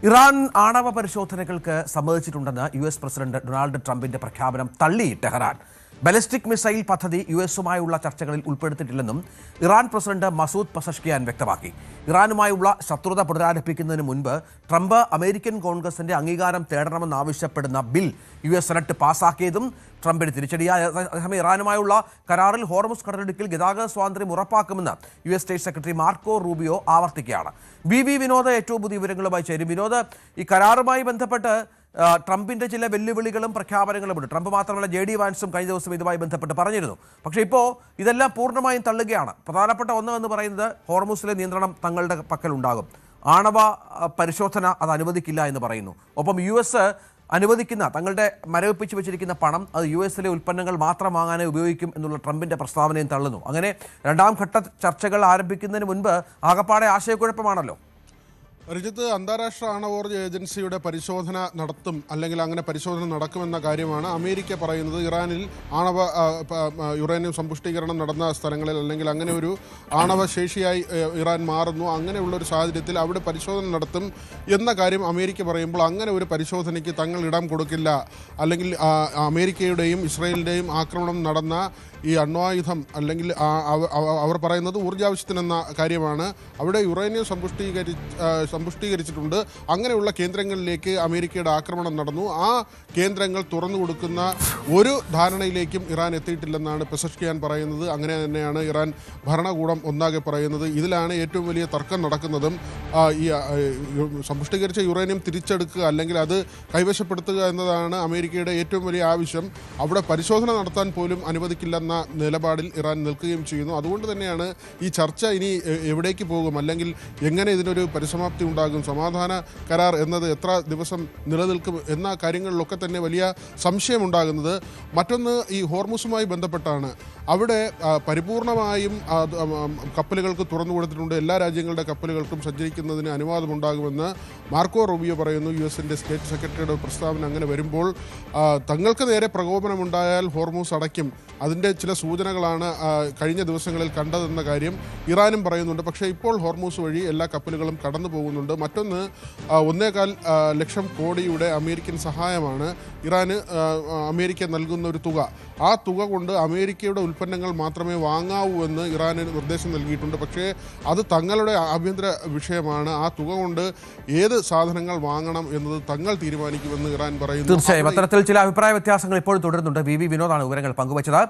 Iran ആണവ പരിശോധനകൾക്ക് സമ്മതിച്ചിട്ടുണ്ടെന്ന് US. President Donald ട്രംപിന്റെ പ്രഖ്യാപനം തള്ളി ടെഹ്റാൻ. ബാലിസ്റ്റിക് മിസൈൽ പദ്ധതി യു.എസുമായുള്ള ചർച്ചകളിൽ ഉൾപ്പെടുത്തിയിട്ടില്ലെന്നും ഇറാൻ പ്രസിഡന്റ് മസൂദ് പെസഷ്കിയാൻ വ്യക്തമാക്കി. ഇറാനുമായുള്ള ശത്രുത പുനരാരംഭിക്കുന്നതിന് മുൻപ് ട്രംപ് അമേരിക്കൻ കോൺഗ്രസിന്റെ അംഗീകാരം തേടണമെന്നാവശ്യപ്പെടുന്ന ബിൽ യു.എസ്. സെനറ്റ് പാസാക്കിയതും ട്രംപിന് തിരിച്ചടിയായി. അതേസമയം ഇറാനുമായുള്ള കരാറിൽ ഹോർമുസ് കടലിടുക്കിൽ ഗതാഗത സ്വാതന്ത്ര്യം ഉറപ്പാക്കുമെന്ന് US. State secretary Marco Rubio ആവർത്തിക്കുകയാണ്. വിനോദ് ഏറ്റവും പുതിയ വിവരങ്ങളുമായി ചേരും. വിനോദ്, ഈ കരാറുമായി ബന്ധപ്പെട്ട് ട്രംപിന്റെ ചില വെല്ലുവിളികളും പ്രഖ്യാപനങ്ങളുമുണ്ട്. ട്രംപ് മാത്രമല്ല, JD വാൻസും കഴിഞ്ഞ ദിവസം ഇതുമായി ബന്ധപ്പെട്ട് പറഞ്ഞിരുന്നു. പക്ഷേ ഇപ്പോൾ ഇതെല്ലാം പൂർണ്ണമായും തള്ളുകയാണ്. പ്രധാനപ്പെട്ട ഒന്നെന്ന് പറയുന്നത് ഹോർമുസിലെ നിയന്ത്രണം തങ്ങളുടെ പക്കലുണ്ടാകും, ആണവ പരിശോധന അത് അനുവദിക്കില്ല എന്ന് പറയുന്നു. ഒപ്പം US അനുവദിക്കുന്ന തങ്ങളുടെ മരവിപ്പിച്ച് വെച്ചിരിക്കുന്ന പണം അത് US ഉൽപ്പന്നങ്ങൾ മാത്രം വാങ്ങാനേ ഉപയോഗിക്കും എന്നുള്ള ട്രംപിന്റെ പ്രസ്താവനയും തള്ളുന്നു. അങ്ങനെ രണ്ടാം ഘട്ട ചർച്ചകൾ ആരംഭിക്കുന്നതിന് മുൻപ് ആകപ്പാടെ ആശയക്കുഴപ്പമാണല്ലോ. രഞ്ജിത്ത്, അന്താരാഷ്ട്ര ആണവോർജ്ജ ഏജൻസിയുടെ പരിശോധന നടത്തും, അല്ലെങ്കിൽ അങ്ങനെ പരിശോധന നടക്കുമെന്ന കാര്യമാണ് അമേരിക്ക പറയുന്നത്. ഇറാനിൽ യുറേനിയം സമ്പുഷ്ടീകരണം നടന്ന സ്ഥലങ്ങളിൽ, അല്ലെങ്കിൽ അങ്ങനെ ഒരു ആണവ ശേഷിയായി ഇറാൻ മാറുന്നു, അങ്ങനെയുള്ള ഒരു സാഹചര്യത്തിൽ അവിടെ പരിശോധന നടത്തും എന്ന കാര്യം അമേരിക്ക പറയുമ്പോൾ അങ്ങനെ ഒരു പരിശോധനയ്ക്ക് തങ്ങൾ ഇടം കൊടുക്കില്ല. അല്ലെങ്കിൽ അമേരിക്കയുടെയും ഇസ്രായേലിൻ്റെയും ആക്രമണം നടന്ന ഈ അണ്വായുധം, അല്ലെങ്കിൽ അവർ പറയുന്നത് ഊർജ്ജാവശ്യത്തിനെന്ന കാര്യമാണ്, അവിടെ യുറേനിയം സമ്പുഷ്ടീകരിച്ചിട്ടുണ്ട്. അങ്ങനെയുള്ള കേന്ദ്രങ്ങളിലേക്ക് അമേരിക്കയുടെ ആക്രമണം നടന്നു. ആ കേന്ദ്രങ്ങൾ തുറന്നു കൊടുക്കുന്ന ഒരു ധാരണയിലേക്കും ഇറാൻ എത്തിയിട്ടില്ലെന്നാണ് പെസഷ്കിയാൻ പറയുന്നത്. അങ്ങനെ തന്നെയാണ് ഇറാൻ ഭരണകൂടം ഒന്നാകെ പറയുന്നത്. ഇതിലാണ് ഏറ്റവും വലിയ തർക്കം നടക്കുന്നതും. ഈ സമ്പുഷ്ടീകരിച്ച യുറേനിയം തിരിച്ചെടുക്കുക, അല്ലെങ്കിൽ അത് കൈവശപ്പെടുത്തുക എന്നതാണ് അമേരിക്കയുടെ ഏറ്റവും വലിയ ആവശ്യം. അവിടെ പരിശോധന നടത്താൻ പോലും അനുവദിക്കില്ലെന്ന നിലപാടിൽ ഇറാൻ നിൽക്കുകയും ചെയ്യുന്നു. അതുകൊണ്ട് തന്നെയാണ് ഈ ചർച്ച ഇനി എവിടേക്ക് പോകും, അല്ലെങ്കിൽ എങ്ങനെ ഇതിനൊരു പരിസമാപ്തി ഉണ്ടാകും, സമാധാന കരാർ എന്നത് എത്ര ദിവസം നിലനിൽക്കും എന്ന കാര്യങ്ങളിലൊക്കെ തന്നെ വലിയ സംശയമുണ്ടാകുന്നത്. മറ്റൊന്ന് ഈ ഹോർമുസുമായി ബന്ധപ്പെട്ടാണ്. അവിടെ പരിപൂർണമായും കപ്പലുകൾക്ക് തുറന്നു കൊടുത്തിട്ടുണ്ട്. എല്ലാ രാജ്യങ്ങളുടെ കപ്പലുകൾക്കും സഞ്ചരിക്കുന്നതിന് അനുവാദമുണ്ടാകുമെന്ന് മാർക്കോ റൂബിയോ പറയുന്നു. US സ്റ്റേറ്റ് സെക്രട്ടറിയുടെ പ്രസ്താവന അങ്ങനെ വരുമ്പോൾ തങ്ങൾക്ക് നേരെ പ്രകോപനമുണ്ടായാൽ ഹോർമുസ് അടയ്ക്കും. അതിൻ്റെ ചില സൂചനകളാണ് കഴിഞ്ഞ ദിവസങ്ങളിൽ കണ്ടതെന്ന കാര്യം ഇറാനും പറയുന്നുണ്ട്. പക്ഷേ ഇപ്പോൾ ഹോർമുസ് വഴി എല്ലാ കപ്പലുകളും കടന്നു പോകുന്നുണ്ട്. മറ്റൊന്ന് 1.25 ലക്ഷം കോടിയുടെ അമേരിക്കൻ സഹായമാണ് ഇറാന് അമേരിക്ക നൽകുന്ന ഒരു തുക. ആ തുക കൊണ്ട് അമേരിക്കയുടെ ഉൽപ്പന്നങ്ങൾ മാത്രമേ വാങ്ങാവൂ എന്ന് ഇറാന് നിർദ്ദേശം നൽകിയിട്ടുണ്ട്. പക്ഷേ അത് തങ്ങളുടെ ആഭ്യന്തര വിഷയമാണ്. ആ തുക കൊണ്ട് ഏത് സാധനങ്ങൾ വാങ്ങണം എന്നത് തങ്ങൾ തീരുമാനിക്കുമെന്ന് ഇറാൻ പറയുന്നു. തീർച്ചയായും അത്തരത്തിൽ ചില അഭിപ്രായ വ്യത്യാസങ്ങൾ ഇപ്പോഴും തുടരുന്നുണ്ട്. വിനോദാണ് വിവരങ്ങൾ പങ്കുവച്ചത്.